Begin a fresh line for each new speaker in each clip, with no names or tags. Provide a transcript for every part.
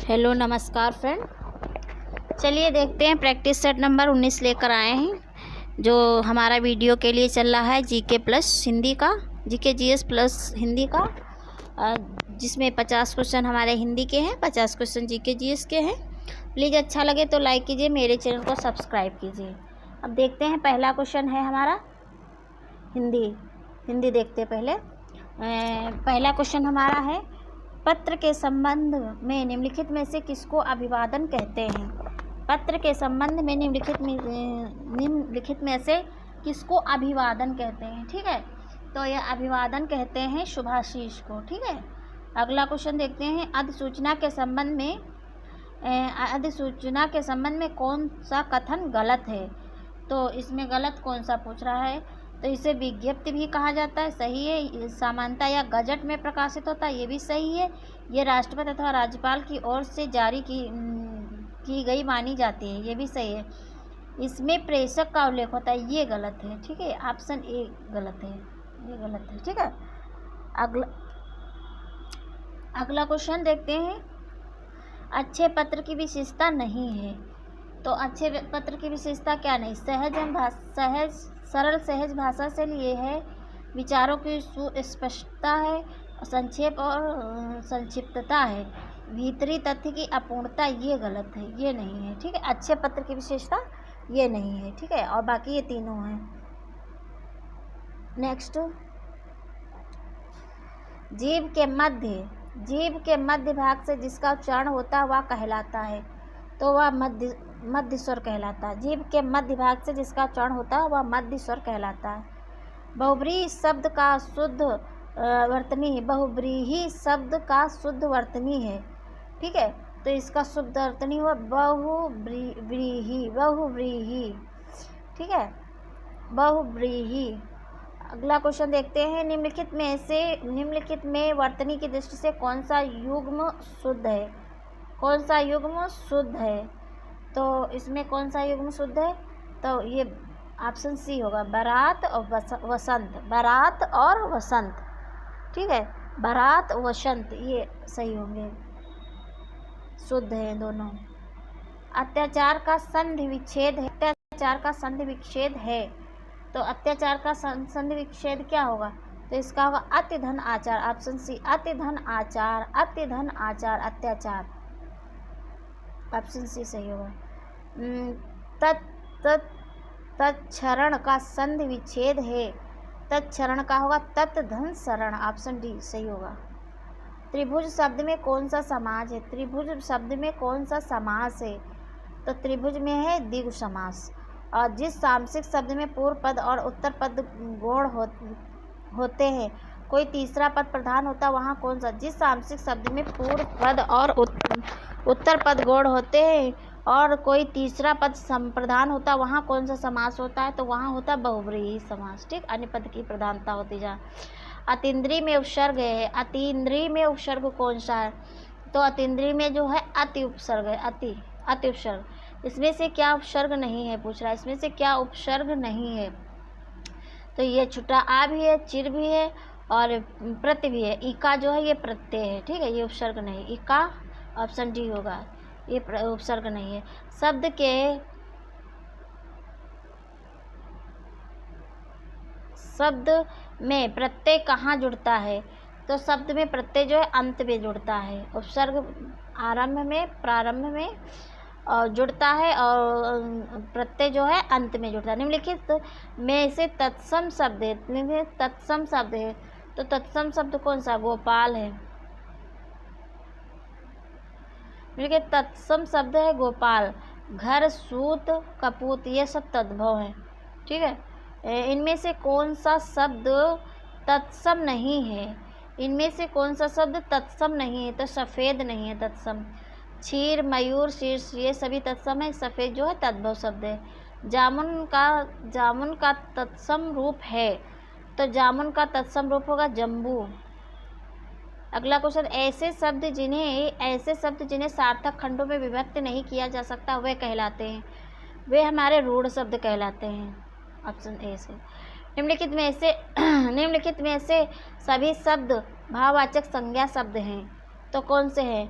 Hello नमस्कार friend. चलिए देखते हैं प्रैक्टिस सेट नंबर 19 लेकर आए हैं जो हमारा वीडियो के लिए चल रहा है जीके प्लस हिंदी का, जीके जीएस प्लस हिंदी का, जिसमें 50 क्वेश्चन हमारे हिंदी के हैं, 50 क्वेश्चन जीके जीएस के हैं। प्लीज़ अच्छा लगे तो लाइक कीजिए, मेरे चैनल को सब्सक्राइब कीजिए। अब देखते हैं, पहला क्वेश्चन है हमारा हिंदी देखते हैं पहले। पहला क्वेश्चन हमारा है, पत्र के संबंध में निम्नलिखित में से किसको अभिवादन कहते हैं? पत्र के संबंध में निम्नलिखित में से किसको अभिवादन कहते हैं? ठीक है, तो यह अभिवादन कहते हैं शुभाशीष को। ठीक है, अगला क्वेश्चन देखते हैं, अधिसूचना के संबंध में कौन सा कथन गलत है? तो इसमें गलत कौन सा पूछ रहा है? तो इसे विज्ञप्ति भी कहा जाता है, सही है। सामान्यता या गजट में प्रकाशित होता है, ये भी सही है। ये राष्ट्रपति अथवा राज्यपाल की ओर से जारी की गई मानी जाती है, ये भी सही है। इसमें प्रेषक का उल्लेख होता है, ये गलत है। ठीक है, ऑप्शन ए गलत है, ये गलत है। ठीक है, अगला क्वेश्चन देखते हैं, अच्छे पत्र की विशेषता नहीं है। तो अच्छे पत्र की विशेषता क्या नहीं? सरल सहज भाषा से लिए है, विचारों की सुस्पष्टता है, संक्षेप और संक्षिप्तता है, भीतरी तथ्य की अपूर्णता, ये गलत है, ये नहीं है। ठीक है, अच्छे पत्र की विशेषता ये नहीं है। ठीक है, और बाकी ये तीनों हैं। नेक्स्ट, जीभ के मध्य भाग से जिसका उच्चारण होता है वह कहलाता है, तो वह मध्य स्वर कहलाता है। जीभ के मध्य भाग से जिसका उच्चारण होता है वह मध्य स्वर कहलाता है। बहुब्रीही शब्द का शुद्ध वर्तनी है। ठीक है, तो इसका शुद्ध वर्तनी हुआ बहुव्रीही। ठीक है, बहुव्रीही। अगला क्वेश्चन देखते हैं, निम्नलिखित में वर्तनी की दृष्टि से कौन सा युग्म शुद्ध है? कौन सा युग्म शुद्ध है? तो इसमें कौन सा युग्म शुद्ध है? तो ये ऑप्शन सी होगा, बारात और वसंत। बारात और वसंत। ठीक है, बारात वसंत ये सही होंगे, शुद्ध है दोनों। अत्याचार का संधि विच्छेद है। तो अत्याचार का संधि विच्छेद क्या होगा? तो इसका होगा अति धन आचार, ऑप्शन सी, अति धन आचार, अत्याचार, ऑप्शन सी सही होगा। तत्क्षरण का संधि विच्छेद है, तत्क्षरण का होगा तत् धन शरण, ऑप्शन डी सही होगा। त्रिभुज शब्द में कौन सा समास है? त्रिभुज शब्द में कौन सा समास है? तो त्रिभुज में है द्विगु समास। और जिस सामसिक शब्द में पूर्व पद और उत्तर पद गौण होते हैं, कोई तीसरा पद प्रधान होता है, वहाँ कौन सा? जिस सामसिक शब्द में पूर्व पद और उत्तर पद गौण होते हैं और कोई तीसरा पद संप्रधान होता है, वहाँ कौन सा समास होता है? तो वहाँ होता है बहुव्रीहि समास। ठीक, अन्य पद की प्रधानता होती जा। अतीन्द्रिय में उपसर्ग है, अतीन्द्रिय में उपसर्ग कौन सा है? तो अतीन्द्रिय में जो है अति उपसर्ग है, अति उपसर्ग। इसमें से क्या उपसर्ग नहीं है पूछ रहा है, इसमें से क्या उपसर्ग नहीं है? तो ये छुट्टा आ भी है, चिर भी है और प्रत्यय भी है। इका जो है ये प्रत्यय है। ठीक है, ये उपसर्ग नहीं, इका ऑप्शन डी होगा, ये उपसर्ग नहीं है। शब्द में प्रत्यय कहाँ जुड़ता है? तो शब्द में प्रत्यय जो है अंत में जुड़ता है, उपसर्ग प्रारंभ में जुड़ता है और प्रत्यय जो है अंत में जुड़ता है। निम्नलिखित में से तत्सम शब्द है, तो तत्सम शब्द कौन सा? गोपाल है। देखिए, तत्सम शब्द है गोपाल। घर, सूत, कपूत, ये सब तद्भव है। ठीक है, इनमें से कौन सा शब्द तत्सम नहीं है? इनमें से कौन सा शब्द तत्सम नहीं है? तो सफ़ेद नहीं है तत्सम। क्षीर, मयूर, शीर्ष, ये सभी तत्सम है। सफ़ेद जो है तद्भव शब्द है। जामुन का तत्सम रूप है, तो जामुन का तत्सम रूप होगा जम्बू। अगला क्वेश्चन, ऐसे शब्द जिन्हें सार्थक खंडों में विभक्त नहीं किया जा सकता वे कहलाते हैं, वे हमारे रूढ़ शब्द कहलाते हैं, ऑप्शन ए से। निम्नलिखित में से सभी शब्द भाववाचक संज्ञा शब्द हैं, तो कौन से हैं?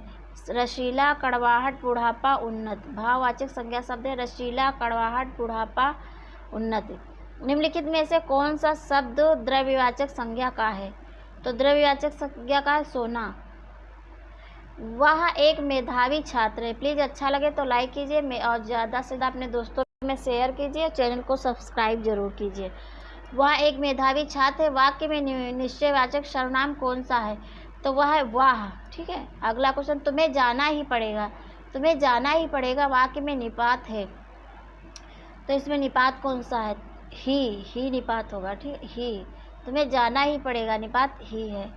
रसीला, कड़वाहट, बुढ़ापा, उन्नत। भाववाचक संज्ञा शब्द है रसीला, कड़वाहट, बुढ़ापा, उन्नत। निम्नलिखित में से कौन सा शब्द द्रव्यवाचक संज्ञा का है? तो द्रव्यवाचक संज्ञा का है सोना। वह एक मेधावी छात्र है। प्लीज़ अच्छा लगे तो लाइक कीजिए और ज़्यादा से ज़्यादा अपने दोस्तों में शेयर कीजिए, चैनल को सब्सक्राइब जरूर कीजिए। वह एक मेधावी छात्र है। वाक्य में निश्चयवाचक सर्वनाम कौन सा है? तो वह है वाह। ठीक है, अगला क्वेश्चन, तुम्हें जाना ही पड़ेगा। तुम्हें जाना ही पड़ेगा वाक्य में निपात है, तो इसमें निपात कौन सा है? ही निपात होगा। ठीक, ही। तुम्हें जाना ही पड़ेगा, निपात ही है।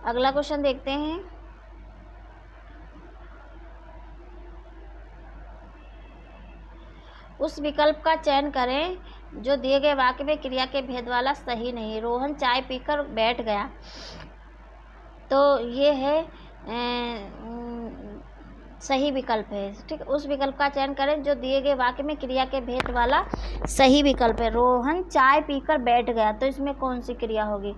अगला क्वेश्चन देखते हैं। उस विकल्प का चयन करें जो दिए गए वाक्य में क्रिया के भेद वाला सही नहीं है। रोहन चाय पीकर बैठ गया, तो ये है सही विकल्प है। ठीक, उस विकल्प का चयन करें जो दिए गए वाक्य में क्रिया के भेद वाला सही विकल्प है। रोहन चाय पीकर बैठ गया, तो इसमें कौन सी क्रिया होगी?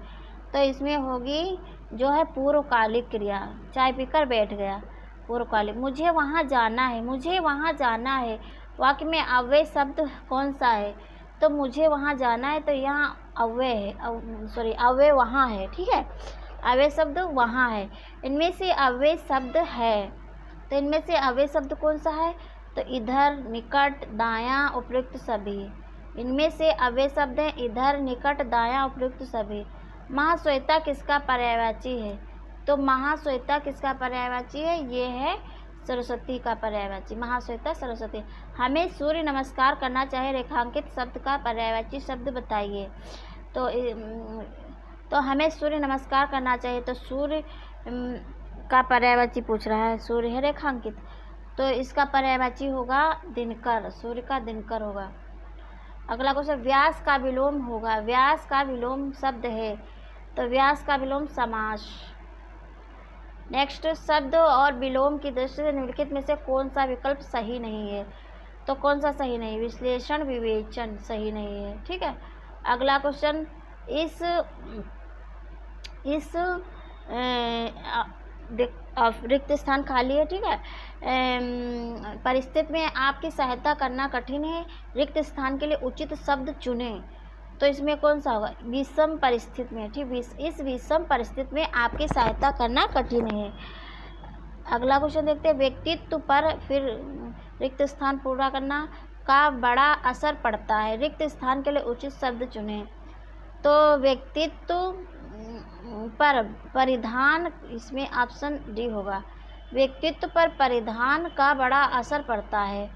तो इसमें होगी जो है पूर्वकालिक क्रिया। चाय पीकर बैठ गया, पूर्वकालिक। मुझे वहाँ जाना है, मुझे वहाँ जाना है, वाक्य में अव्यय शब्द कौन सा है? तो मुझे वहाँ जाना है, तो यहाँ अव्यय है, अव्यय वहाँ है। ठीक है, अव्यय शब्द वहाँ है। इनमें से अव्यय शब्द है, तो इनमें से अव्यय शब्द कौन सा है? तो इधर, निकट, दायां, उपयुक्त, सभी। इनमें से अव्यय शब्द हैं इधर, निकट, दायां, उपयुक्त, सभी। महाश्वेता किसका पर्यायवाची है? तो महाश्वेता किसका पर्यायवाची है? ये है सरस्वती का पर्यायवाची। महाश्वेता सरस्वती। हमें सूर्य नमस्कार करना चाहिए, रेखांकित शब्द का पर्यायवाची शब्द बताइए। तो हमें सूर्य नमस्कार करना चाहिए, तो सूर्य का पर्यायवाची पूछ रहा है, सूर्य है रेखांकित, तो इसका पर्यायवाची होगा दिनकर, सूर्य का दिनकर होगा। अगला क्वेश्चन, व्यास का विलोम होगा। व्यास का विलोम शब्द है, तो व्यास का विलोम समास। नेक्स्ट, शब्द और विलोम की दृष्टि से निम्नलिखित में से कौन सा विकल्प सही नहीं है? तो कौन सा सही नहीं? विश्लेषण, विवेचन सही नहीं है। ठीक है, अगला क्वेश्चन, इस रिक्त स्थान खाली है। ठीक है, परिस्थिति में आपकी सहायता करना कठिन है, रिक्त स्थान के लिए उचित शब्द चुने। तो इसमें कौन सा होगा? विषम परिस्थिति में। ठीक, इस विषम परिस्थिति में आपकी सहायता करना कठिन है। अगला क्वेश्चन देखते हैं, व्यक्तित्व पर फिर रिक्त स्थान पूरा करना का बड़ा असर पड़ता है, रिक्त स्थान के लिए उचित शब्द चुने। तो व्यक्तित्व पर परिधान, इसमें ऑप्शन डी होगा। व्यक्तित्व पर परिधान का बड़ा असर पड़ता है।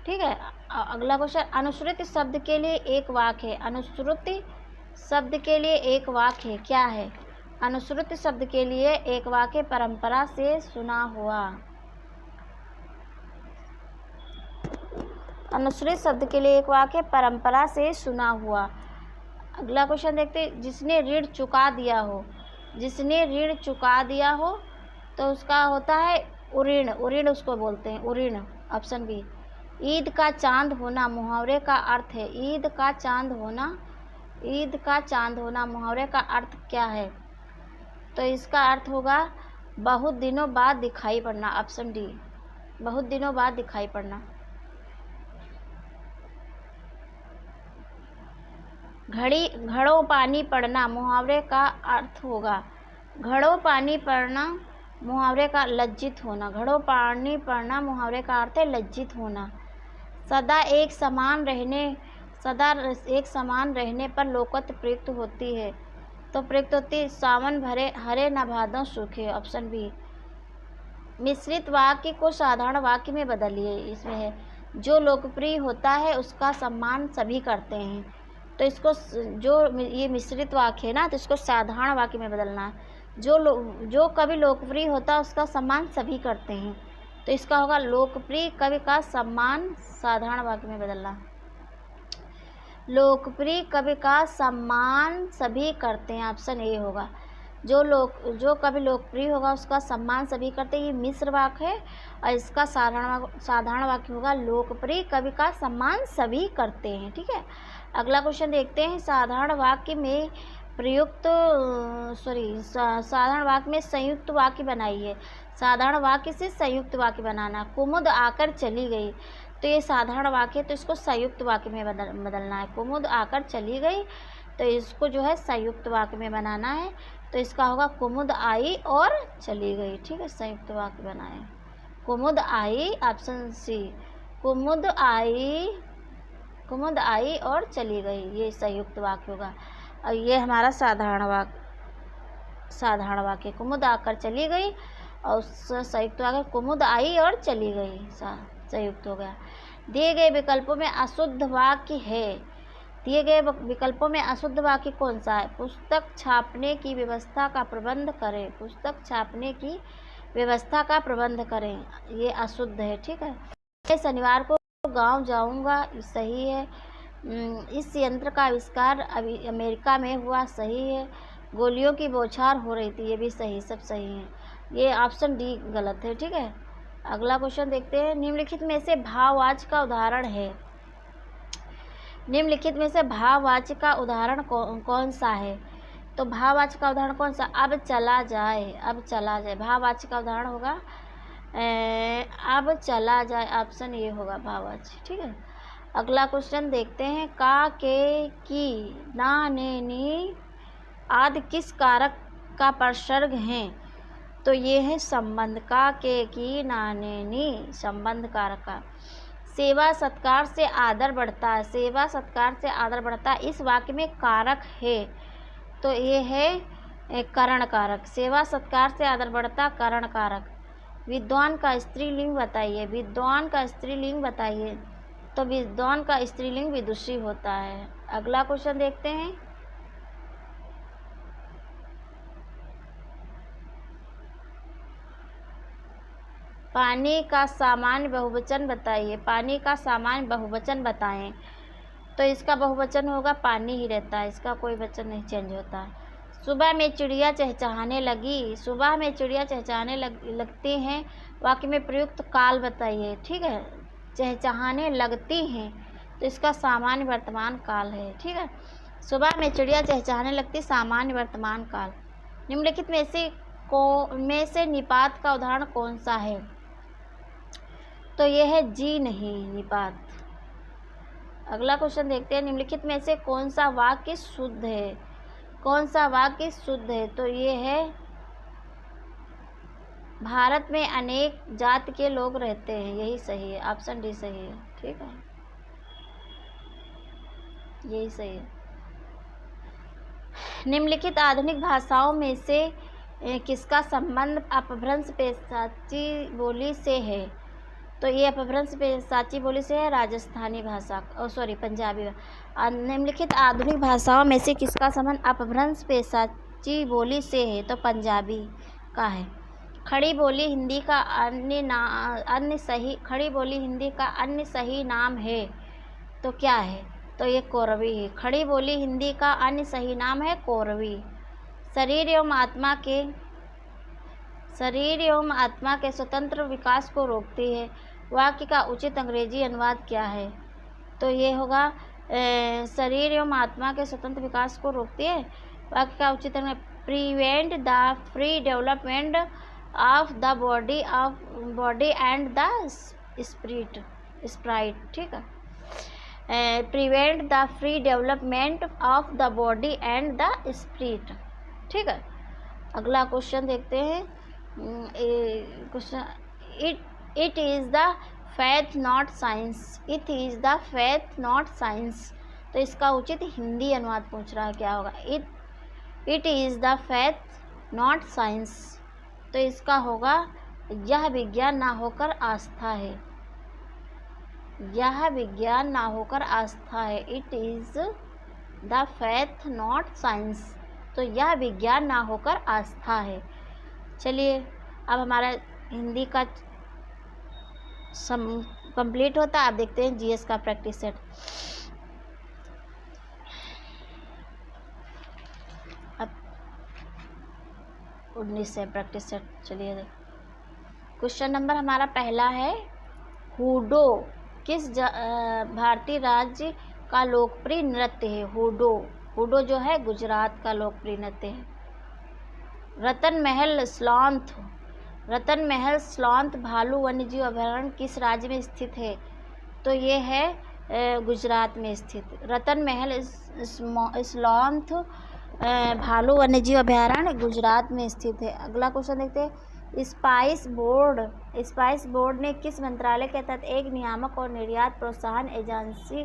ठीक है, अगला क्वेश्चन, अनुश्रुति शब्द के लिए एक वाक्य है। अनुश्रुति शब्द के लिए एक वाक्य है, क्या है? अनुश्रुति शब्द के लिए एक वाक्य, परंपरा से सुना हुआ। अनुश्रुति शब्द के लिए एक वाक्य, परंपरा से सुना हुआ। अगला क्वेश्चन देखते हैं, जिसने ऋण चुका दिया हो। जिसने ऋण चुका दिया हो, तो उसका होता है उऋण, उऋण उसको बोलते हैं, उऋण। Option B. ईद का चांद होना मुहावरे का अर्थ है। ईद का चांद होना, ईद का चांद होना मुहावरे का अर्थ क्या है? तो इसका अर्थ होगा बहुत दिनों बाद दिखाई पड़ना। ऑप्शन डी, बहुत दिनों बाद दिखाई पड़ना। घड़ों पानी पड़ना मुहावरे का अर्थ होगा, घड़ों पानी पड़ना मुहावरे का लज्जित होना। घड़ों पानी पड़ना मुहावरे का अर्थ है लज्जित होना। सदा एक समान रहने पर लोकत प्रयुक्त होती है, तो प्रयुक्त होती सावन भरे हरे न भादों सूखे। Option B. मिश्रित वाक्य को साधारण वाक्य में बदलिए। इसमें है जो लोकप्रिय होता है उसका सम्मान सभी करते हैं, तो इसको जो ये मिश्रित वाक्य है ना, तो इसको साधारण वाक्य में बदलना है। जो कवि लोकप्रिय होता है उसका सम्मान सभी करते हैं, तो इसका होगा लोकप्रिय कवि का सम्मान साधारण वाक्य में बदलना। लोकप्रिय कवि का सम्मान सभी करते हैं, ऑप्शन ए होगा। जो कवि लोकप्रिय होगा उसका सम्मान सभी करते हैं, ये मिश्र वाक्य है। और इसका साधारण वाक्य होगा लोकप्रिय कवि का सम्मान सभी करते हैं। ठीक है, अगला क्वेश्चन देखते हैं। साधारण वाक्य में संयुक्त वाक्य बनाइए। साधारण वाक्य से संयुक्त वाक्य बनाना। कुमुद आकर चली गई, तो ये साधारण वाक्य है, तो इसको संयुक्त वाक्य में बदलना है। कुमुद आकर चली गई, तो इसको जो है संयुक्त वाक्य में बनाना है। तो इसका होगा कुमुद आई और चली गई। ठीक है, संयुक्त वाक्य बनाए। कुमुद आई, ऑप्शन सी, कुमुद आई और चली गई, ये संयुक्त वाक्य होगा। और ये हमारा साधारण वाक्य कुमुद आकर चली गई, और संयुक्त वाक्य कुमुद आई और चली गई, संयुक्त हो गया। दिए गए विकल्पों में अशुद्ध वाक्य है। दिए गए विकल्पों में अशुद्ध वाक्य कौन सा है? पुस्तक छापने की व्यवस्था का प्रबंध करें। पुस्तक छापने की व्यवस्था का प्रबंध करें, ये अशुद्ध है। ठीक है। मैं शनिवार को गांव जाऊंगा, सही है। इस यंत्र का आविष्कार अभी अमेरिका में हुआ, सही है। गोलियों की बौछार हो रही थी, ये भी सही, सब सही है। ये ऑप्शन डी गलत है। ठीक है। अगला क्वेश्चन देखते हैं। निम्नलिखित में से भाववाचक का उदाहरण है। निम्नलिखित में से भाववाचक का उदाहरण कौन सा है? तो भाववाचक का उदाहरण कौन सा? अब चला जाए, अब चला जाए भाववाचक का उदाहरण होगा। अब चला जाए, ऑप्शन ये होगा भाववाचक। ठीक है। अगला क्वेश्चन देखते हैं। का, के, की, ना, ने, नी आदि किस कारक का प्रसर्ग हैं? तो ये है संबंध। का, के, की, ना, ने, नी संबंध कारक का। सेवा सत्कार से आदर बढ़ता है। सेवा सत्कार से आदर बढ़ता है, इस वाक्य में कारक है, तो ये है करण कारक। सेवा सत्कार से आदर बढ़ता, करण कारक। विद्वान का स्त्रीलिंग बताइए। विद्वान का स्त्रीलिंग बताइए। तो विद्वान का स्त्रीलिंग विदुषी होता है। अगला क्वेश्चन देखते हैं। पानी का सामान्य बहुवचन बताइए। पानी का सामान्य बहुवचन बताएं। तो इसका बहुवचन होगा पानी ही रहता है, इसका कोई वचन नहीं चेंज होता। सुबह में चिड़िया चहचहाने लगी। सुबह में चिड़िया चहचहाने लगती हैं, वाक्य में प्रयुक्त काल बताइए। ठीक है। चहचहाने लगती हैं, तो इसका सामान्य वर्तमान काल है। ठीक है। सुबह में चिड़िया चहचहाने लगती, सामान्य वर्तमान काल। निम्नलिखित में से निपात का उदाहरण कौन सा है? तो ये है जी नहीं, निपात। अगला क्वेश्चन देखते हैं। निम्नलिखित में से कौन सा वाक्य शुद्ध है? कौन सा वाक्य शुद्ध है? तो ये है भारत में अनेक जाति के लोग रहते हैं, यही सही है, ऑप्शन डी सही है। ठीक है, यही सही है। निम्नलिखित आधुनिक भाषाओं में से किसका संबंध अपभ्रंश पेशाची बोली से है? तो ये अपभ्रंश पेशाची बोली से है, राजस्थानी भाषा, पंजाबी। निम्नलिखित आधुनिक भाषाओं में से किसका संबंध अपभ्रंश पेशाची बोली से है? तो पंजाबी का है। खड़ी बोली हिंदी का खड़ी बोली हिंदी का अन्य सही नाम है, तो क्या है? तो ये कोरवी है। खड़ी बोली हिंदी का अन्य सही नाम है कोरवी। शरीर एवं आत्मा के स्वतंत्र विकास को रोकती है, वाक्य का उचित अंग्रेजी अनुवाद क्या है? तो ये होगा शरीर एवं आत्मा के स्वतंत्र विकास को रोकती है, वाक्य का उचित prevent the free development of the body and the Sprite. ठीक है। Prevent the free development of the body and the spirit. ठीक है। अगला क्वेश्चन देखते हैं। Question it is the faith not science. It is the faith not science, तो इसका उचित हिंदी अनुवाद पूछ रहा है, क्या होगा? It is the faith not science, तो इसका होगा यह विज्ञान ना होकर आस्था है। यह विज्ञान ना होकर आस्था है। It is the faith not science, तो यह विज्ञान ना होकर आस्था है। चलिए, अब हमारा हिंदी का कंप्लीट होता है। आप देखते हैं जीएस का प्रैक्टिस सेट। अब 19 है प्रैक्टिस सेट। चलिए, क्वेश्चन नंबर हमारा पहला है, हुडो किस भारतीय राज्य का लोकप्रिय नृत्य है? हुडो जो है गुजरात का लोकप्रिय नृत्य है। रतन महल स्लॉन्थ रतन महल स्लॉथ भालू वन्यजीव अभयारण्य किस राज्य में स्थित है? तो ये है गुजरात में स्थित। रतन महल स्लॉथ भालू वन्यजीव अभयारण्य गुजरात में स्थित है। अगला क्वेश्चन देखते हैं। स्पाइस बोर्ड ने किस मंत्रालय के तहत एक नियामक और निर्यात प्रोत्साहन एजेंसी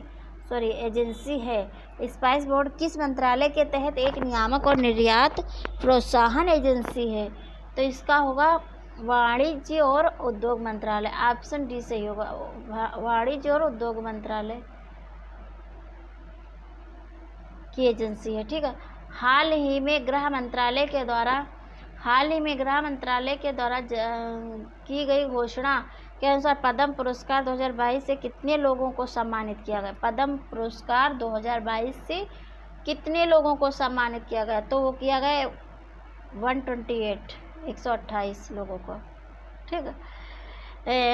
है? स्पाइस बोर्ड किस मंत्रालय के तहत एक नियामक और निर्यात प्रोत्साहन एजेंसी है? तो इसका होगा वाणिज्य और उद्योग मंत्रालय। ऑप्शन डी सही होगा, वाणिज्य और उद्योग मंत्रालय की एजेंसी है। ठीक है। हाल ही में गृह मंत्रालय के द्वारा की गई घोषणा के अनुसार पद्म पुरस्कार 2022 से कितने लोगों को सम्मानित किया गया? पद्म पुरस्कार 2022 से कितने लोगों को सम्मानित किया गया? तो वो किया गया 128 लोगों को। ठीक है।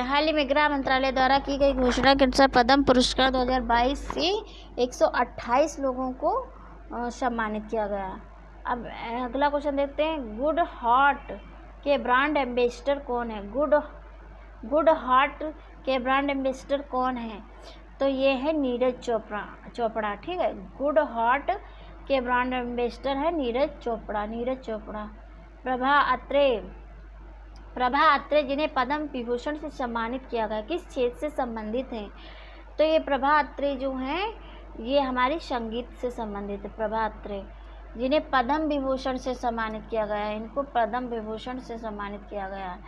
हाल ही में गृह मंत्रालय द्वारा की गई घोषणा के अनुसार पद्म पुरस्कार 2022 से 128 लोगों को सम्मानित किया गया। अब अगला क्वेश्चन देखते हैं। गुड हार्ट के ब्रांड एम्बेसडर कौन है? गुड हार्ट के ब्रांड एम्बेसडर कौन है? तो ये है नीरज चोपड़ा। ठीक है। गुड हार्ट के ब्रांड एम्बेसडर है नीरज चोपड़ा। प्रभा अत्रे जिन्हें पद्म विभूषण से सम्मानित किया गया किस क्षेत्र से संबंधित हैं? तो ये प्रभा अत्रे जो हैं ये हमारी संगीत से संबंधित है। प्रभा अत्रे जिन्हें पद्म विभूषण से सम्मानित किया गया है, इनको पद्म विभूषण से सम्मानित किया गया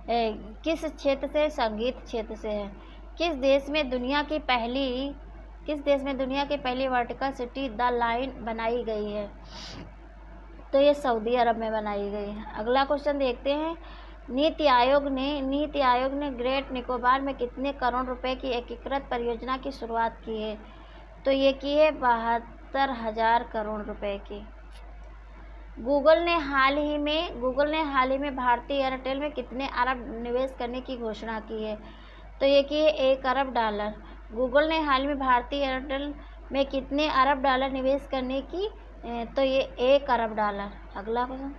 है। किस क्षेत्र से? संगीत क्षेत्र से है। किस देश में दुनिया की पहली वर्टिकल सिटी द लाइन बनाई गई है? तो ये सऊदी अरब में बनाई गई है। अगला क्वेश्चन देखते हैं। नीति आयोग ने ग्रेट निकोबार में कितने करोड़ रुपए की एकीकृत परियोजना की शुरुआत की है? तो ये की है 72,000 करोड़ रुपए की। गूगल ने हाल ही में भारतीय एयरटेल में कितने अरब निवेश करने की घोषणा की है? तो ये की है $1 अरब। गूगल ने हाल में भारतीय एयरटेल में कितने अरब डॉलर निवेश करने की? तो ये $1 अरब। अगला क्वेश्चन।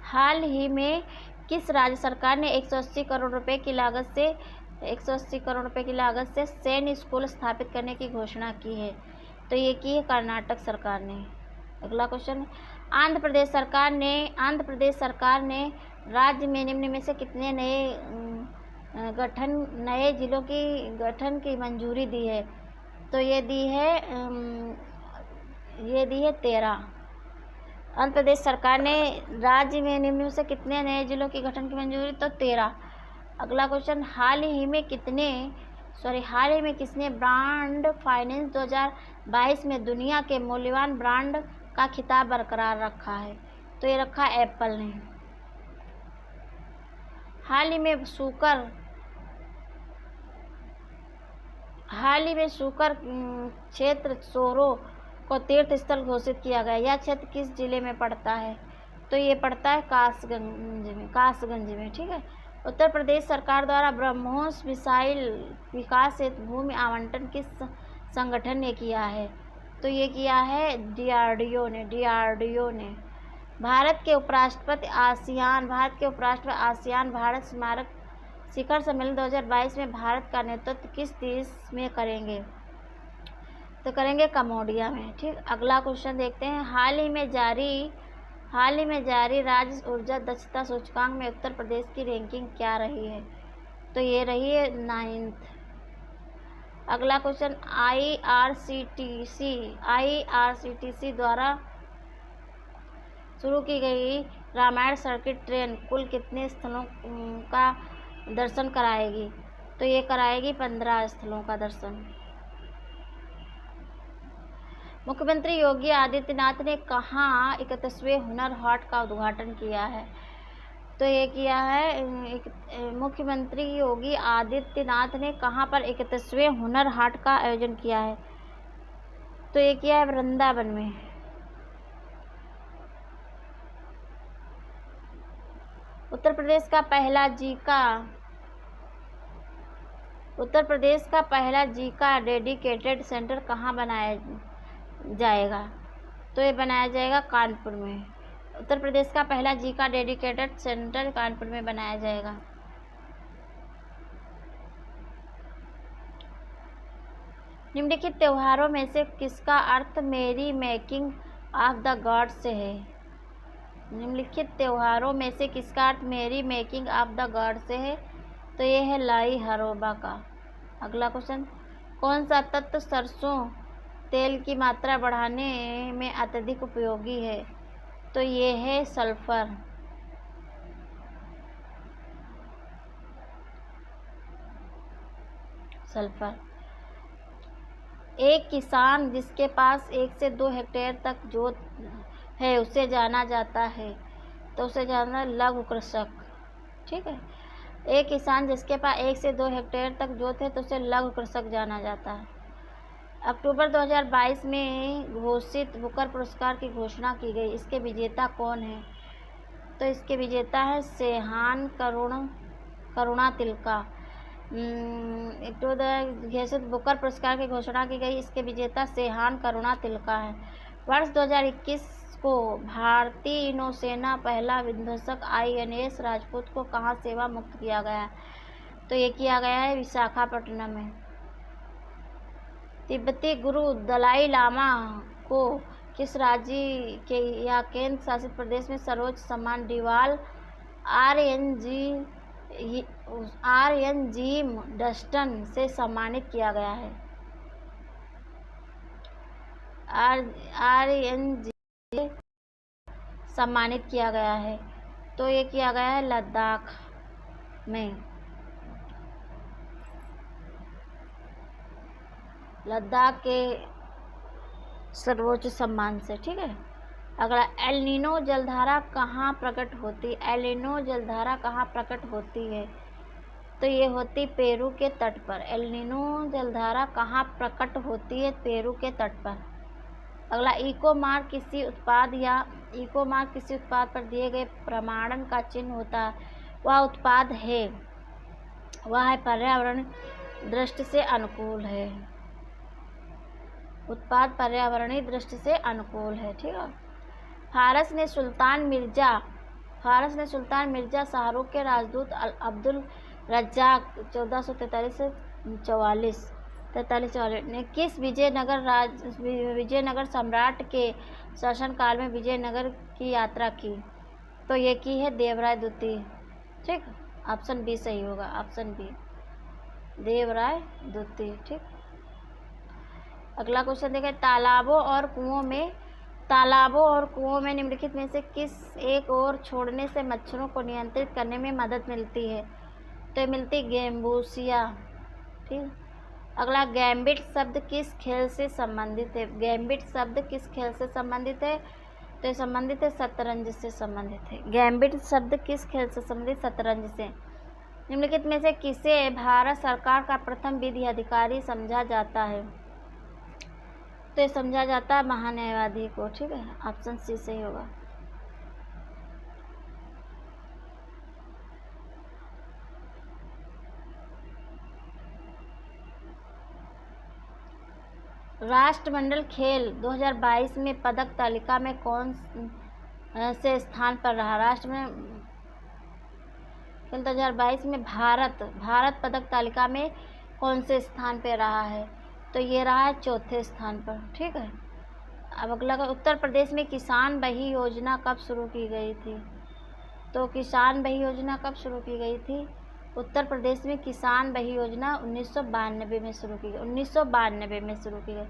हाल ही में किस राज्य सरकार ने 180 करोड़ रुपए की लागत से सैन्य स्कूल स्थापित करने की घोषणा की है? तो ये की है कर्नाटक सरकार ने। अगला क्वेश्चन। आंध्र प्रदेश सरकार ने राज्य में निम्न में से कितने नए जिलों की गठन की मंजूरी दी है? तो ये दी है 13। आंध्र प्रदेश सरकार ने राज्य में निम्न में से कितने नए जिलों की गठन की मंजूरी? तो 13। अगला क्वेश्चन। हाल ही में किसने ब्रांड फाइनेंस 2022 में दुनिया के मूल्यवान ब्रांड का खिताब बरकरार रखा है? तो ये रखा एप्पल ने। हाल ही में सूकर क्षेत्र सोरो को तीर्थ स्थल घोषित किया गया। यह क्षेत्र किस जिले में पड़ता है? तो ये पड़ता है कासगंज में। ठीक है। उत्तर प्रदेश सरकार द्वारा ब्रह्मोस मिसाइल विकास हेतु भूमि आवंटन किस संगठन ने किया है? तो ये किया है डीआरडीओ ने। भारत के उपराष्ट्रपति आसियान भारत स्मारक शिखर सम्मेलन 2022 में भारत का नेतृत्व किस देश में करेंगे? तो करेंगे कम्बोडिया में। ठीक। अगला क्वेश्चन देखते हैं। हाल ही में जारी राज्य ऊर्जा दक्षता सूचकांक में उत्तर प्रदेश की रैंकिंग क्या रही है? तो ये रही है 9th। अगला क्वेश्चन। आईआरसीटीसी द्वारा शुरू की गई रामायण सर्किट ट्रेन कुल कितने स्थलों का दर्शन कराएगी? तो ये कराएगी 15 स्थलों का दर्शन। मुख्यमंत्री योगी आदित्यनाथ ने कहाँ 31वें हुनर हाट का उद्घाटन किया है? तो ये किया है मुख्यमंत्री योगी आदित्यनाथ ने कहाँ पर 31वें हुनर हाट का आयोजन किया है? तो ये किया है वृंदावन में। उत्तर प्रदेश का पहला जीका डेडिकेटेड सेंटर कहाँ बनाया जाएगा? तो ये बनाया जाएगा कानपुर में। उत्तर प्रदेश का पहला जीका डेडिकेटेड सेंटर कानपुर में बनाया जाएगा। निम्नलिखित त्योहारों में से किसका अर्थ मेरी मेकिंग ऑफ द गॉड से है? निम्नलिखित त्योहारों में से किसका अर्थ मेरी मेकिंग ऑफ द गॉड से है? तो ये है लाई हरोबा का। अगला क्वेश्चन, कौन सा तत्व सरसों तेल की मात्रा बढ़ाने में अत्यधिक उपयोगी है? तो ये है सल्फर। सल्फर। एक किसान जिसके पास 1 से 2 हेक्टेयर तक जोत है उसे जाना जाता है, तो उसे जाना लघु कृषक। ठीक है, एक किसान जिसके पास 1 से 2 हेक्टेयर तक जोत है तो उसे लघु कृषक जाना जाता है। अक्टूबर 2022 में घोषित बुकर पुरस्कार की घोषणा की गई, इसके विजेता कौन है? तो इसके विजेता है सेहान करुणा तिलका। घोषित बुकर पुरस्कार की घोषणा की गई, इसके विजेता सेहान करुणा तिलका है। वर्ष 2021 को भारतीय नौसेना पहला विध्वंसक INS राजपूत को कहाँ सेवा मुक्त किया गया है? तो ये किया गया है विशाखापट्टनम में। तिब्बती गुरु दलाई लामा को किस राज्य के या केंद्र शासित प्रदेश में सर्वोच्च सम्मान डिवाल आर्यनजीम डस्टन से सम्मानित किया गया है? आर्यनजी सम्मानित किया गया है, तो ये किया गया है लद्दाख में। लद्दाख के सर्वोच्च सम्मान से। ठीक है, अगला, एल नीनो जलधारा कहाँ प्रकट होती? एल नीनो जलधारा कहाँ प्रकट होती है? तो ये होती पेरू के तट पर। एल नीनो जलधारा कहाँ प्रकट होती है? पेरू के तट पर। अगला, इको मार्क किसी उत्पाद पर दिए गए प्रमाणन का चिन्ह होता है, वह उत्पाद है पर्यावरण दृष्टि से अनुकूल है। उत्पाद पर्यावरणीय दृष्टि से अनुकूल है। ठीक है, फारस ने सुल्तान मिर्जा शाहरुख के राजदूत अब्दुल रज्जाक 1443 से 44 ने किस विजयनगर सम्राट के शासनकाल में विजयनगर की यात्रा की? तो ये की है देवराय द्वितीय। ठीक, ऑप्शन बी सही होगा, ऑप्शन बी देवराय द्वितीय। ठीक, अगला क्वेश्चन देखें, तालाबों और कुओं में निम्नलिखित में से किस एक ओर छोड़ने से मच्छरों को नियंत्रित करने में मदद मिलती है? तो मिलती गेम्बूसिया। ठीक, अगला, गैम्बिट शब्द किस खेल से संबंधित है? गैम्बिट शब्द किस खेल से संबंधित है? तो ये संबंधित है शतरंज से संबंधित है। गैम्बिट शब्द किस खेल से संबंधित? शतरंज से। निम्नलिखित में से किसे भारत सरकार का प्रथम विधि अधिकारी समझा जाता है? तो ये समझा जाता है महान्यायवादी को। ठीक है, ऑप्शन सी सही होगा। राष्ट्रमंडल खेल 2022 में पदक तालिका में कौन से स्थान पर रहा? राष्ट्रमंडल खेल 2022 में भारत पदक तालिका में कौन से स्थान पर रहा है? तो ये रहा है चौथे स्थान पर। ठीक है, अब अगला, उत्तर प्रदेश में किसान बही योजना कब शुरू की गई थी? तो किसान बही योजना कब शुरू की गई थी? उत्तर प्रदेश में किसान बही योजना 1992 में शुरू की गई। 1992 में शुरू की गई।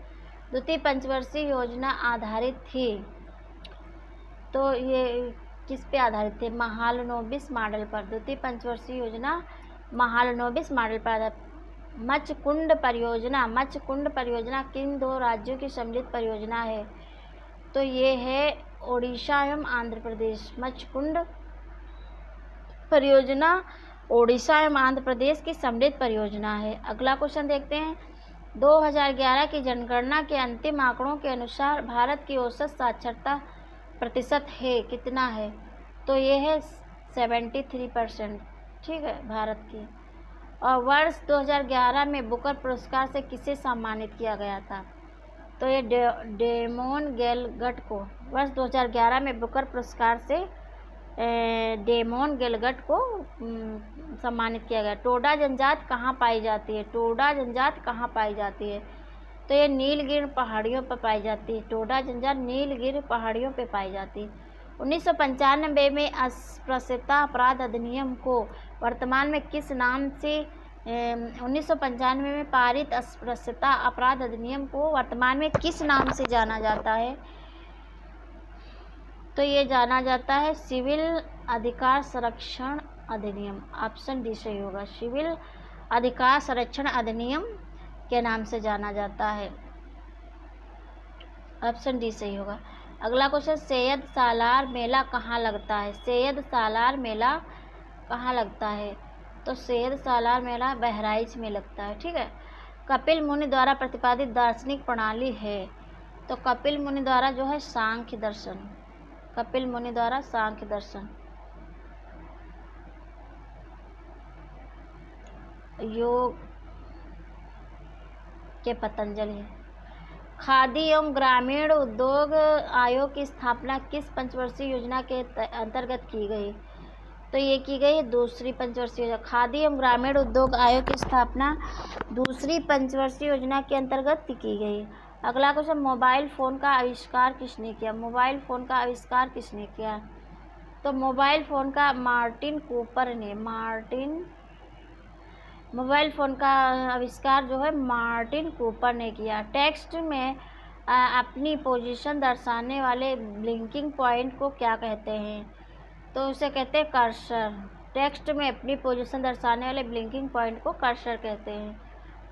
द्वितीय पंचवर्षीय योजना आधारित थी, तो ये किस पे आधारित थे? महालनोबिस मॉडल पर। द्वितीय पंचवर्षीय योजना महालनोबिस मॉडल पर आधारित। मच्छकुंड परियोजना किन दो राज्यों की सम्मिलित परियोजना है? तो ये है ओडिशा एवं आंध्र प्रदेश। मच्छकुंड परियोजना ओडिशा एवं आंध्र प्रदेश की सम्मिलित परियोजना है। अगला क्वेश्चन देखते हैं, 2011 की जनगणना के अंतिम आंकड़ों के अनुसार भारत की औसत साक्षरता प्रतिशत है कितना है? तो ये है 73%। ठीक है, भारत की। और वर्ष 2011 में बुकर पुरस्कार से किसे सम्मानित किया गया था? तो ये डेमोन गेलगट को वर्ष 2011 में बुकर पुरस्कार से डेमोन गेलगट को सम्मानित किया गया। टोडा जनजाति कहाँ पाई जाती है? टोडा जनजाति कहाँ पाई जाती है? तो ये नीलगिरी पहाड़ियों पर पाई जाती है। टोडा जनजाति नीलगिरी पहाड़ियों पर पाई जाती है। 1995 में अस्पृश्यता अपराध अधिनियम को वर्तमान में किस नाम से 1995 में पारित अस्पृश्यता अपराध अधिनियम को वर्तमान में किस नाम से जाना जाता है? तो ये जाना जाता है सिविल अधिकार संरक्षण अधिनियम। ऑप्शन डी सही होगा। सिविल अधिकार संरक्षण अधिनियम के नाम से जाना जाता है। ऑप्शन डी सही होगा। अगला क्वेश्चन, सैयद सालार मेला कहाँ लगता है? सैयद सालार मेला कहाँ लगता है? तो सैयद सालार मेला बहराइच में लगता है। ठीक है। कपिल मुनि द्वारा प्रतिपादित दार्शनिक प्रणाली है? तो कपिल मुनि द्वारा जो है सांख्य दर्शन। कपिल मुनि द्वारा सांख्य दर्शन। योग के पतंजलि है। खादी एवं ग्रामीण उद्योग आयोग की स्थापना किस पंचवर्षीय योजना के अंतर्गत की गई? तो ये की गई दूसरी पंचवर्षीय योजना। खादी एवं ग्रामीण उद्योग आयोग की स्थापना दूसरी पंचवर्षीय योजना के अंतर्गत की गई। अगला क्वेश्चन, मोबाइल फ़ोन का आविष्कार किसने किया? मोबाइल फ़ोन का आविष्कार किसने किया? तो मोबाइल फ़ोन का मार्टिन कूपर ने। मोबाइल फ़ोन का आविष्कार जो है मार्टिन कूपर ने किया। टेक्स्ट में अपनी पोजीशन दर्शाने वाले ब्लिंकिंग पॉइंट को क्या कहते हैं? तो उसे कहते हैं कर्सर। टेक्स्ट में अपनी पोजीशन दर्शाने वाले ब्लिंकिंग पॉइंट को कर्सर कहते हैं।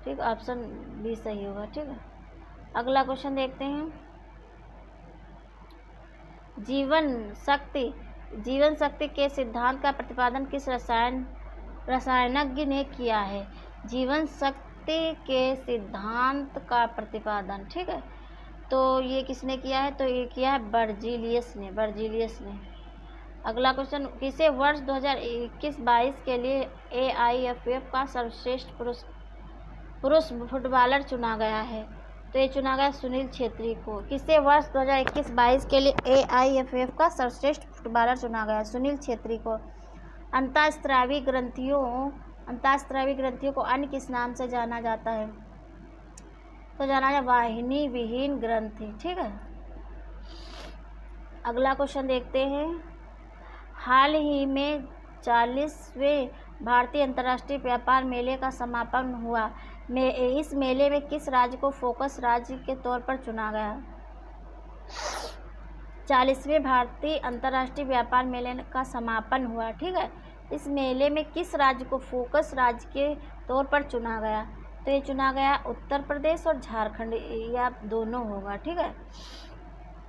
ठीक, ऑप्शन बी सही होगा। ठीक है। अगला क्वेश्चन देखते हैं। जीवन शक्ति के सिद्धांत का प्रतिपादन किस रसायनज्ञ ने किया है? जीवन शक्ति के सिद्धांत का प्रतिपादन। ठीक है। तो ये किसने किया है? तो ये किया है बर्जीलियस ने। अगला क्वेश्चन, किसे वर्ष 2021-22 के लिए AIFF का सर्वश्रेष्ठ पुरुष फुटबॉलर चुना गया है? तो ये चुना गया सुनील छेत्री को। किसे वर्ष 2021-22 के लिए AIFF का सर्वश्रेष्ठ फुटबॉलर चुना गया? सुनील छेत्री को। अंतःस्रावी ग्रंथियों को अन्य किस नाम से जाना जाता है? तो जाना जाए वाहिनी विहीन ग्रंथि। ठीक है। अगला क्वेश्चन देखते हैं। हाल ही में 40वें भारतीय अंतर्राष्ट्रीय व्यापार मेले का समापन हुआ। इस मेले में किस राज्य को फोकस राज्य के तौर पर चुना गया? 40वें भारतीय अंतर्राष्ट्रीय व्यापार मेले का समापन हुआ। ठीक है। इस मेले में किस राज्य को फोकस राज्य के तौर पर चुना गया? तो ये चुना गया उत्तर प्रदेश और झारखंड, या दोनों होगा। ठीक है।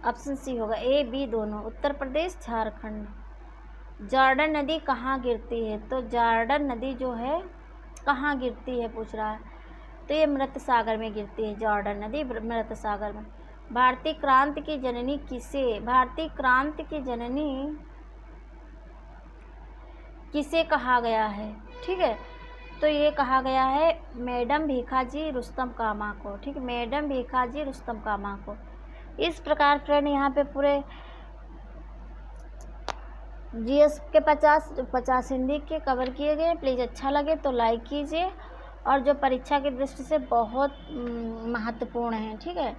ऑप्शन सी होगा, A, B दोनों, उत्तर प्रदेश झारखंड। जॉर्डन नदी कहाँ गिरती है? तो जॉर्डन नदी जो है कहाँ गिरती है पूछ रहा है। तो ये मृत सागर में गिरती है। जॉर्डन नदी मृत सागर में। भारतीय क्रांति की जननी किसे कहा गया है? ठीक है। तो ये कहा गया है मैडम भीखाजी रुस्तम कामा को। ठीक, मैडम भीखाजी रुस्तम कामा को। इस प्रकार फ्रेंड यहाँ पे पूरे GS के 50 हिंदी के कवर किए गए। प्लीज़ अच्छा लगे तो लाइक कीजिए, और जो परीक्षा की दृष्टि से बहुत महत्वपूर्ण है। ठीक है।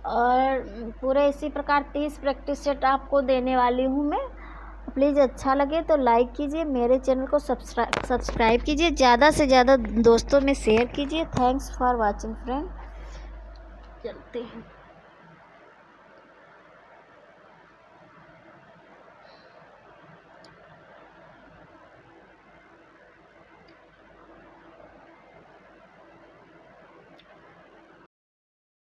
और पूरे इसी प्रकार 30 प्रैक्टिस सेट आपको देने वाली हूँ मैं। प्लीज़ अच्छा लगे तो लाइक कीजिए, मेरे चैनल को सब्सक्राइब कीजिए, ज़्यादा से ज़्यादा दोस्तों में शेयर कीजिए। Thanks for watching friend. चलते हैं।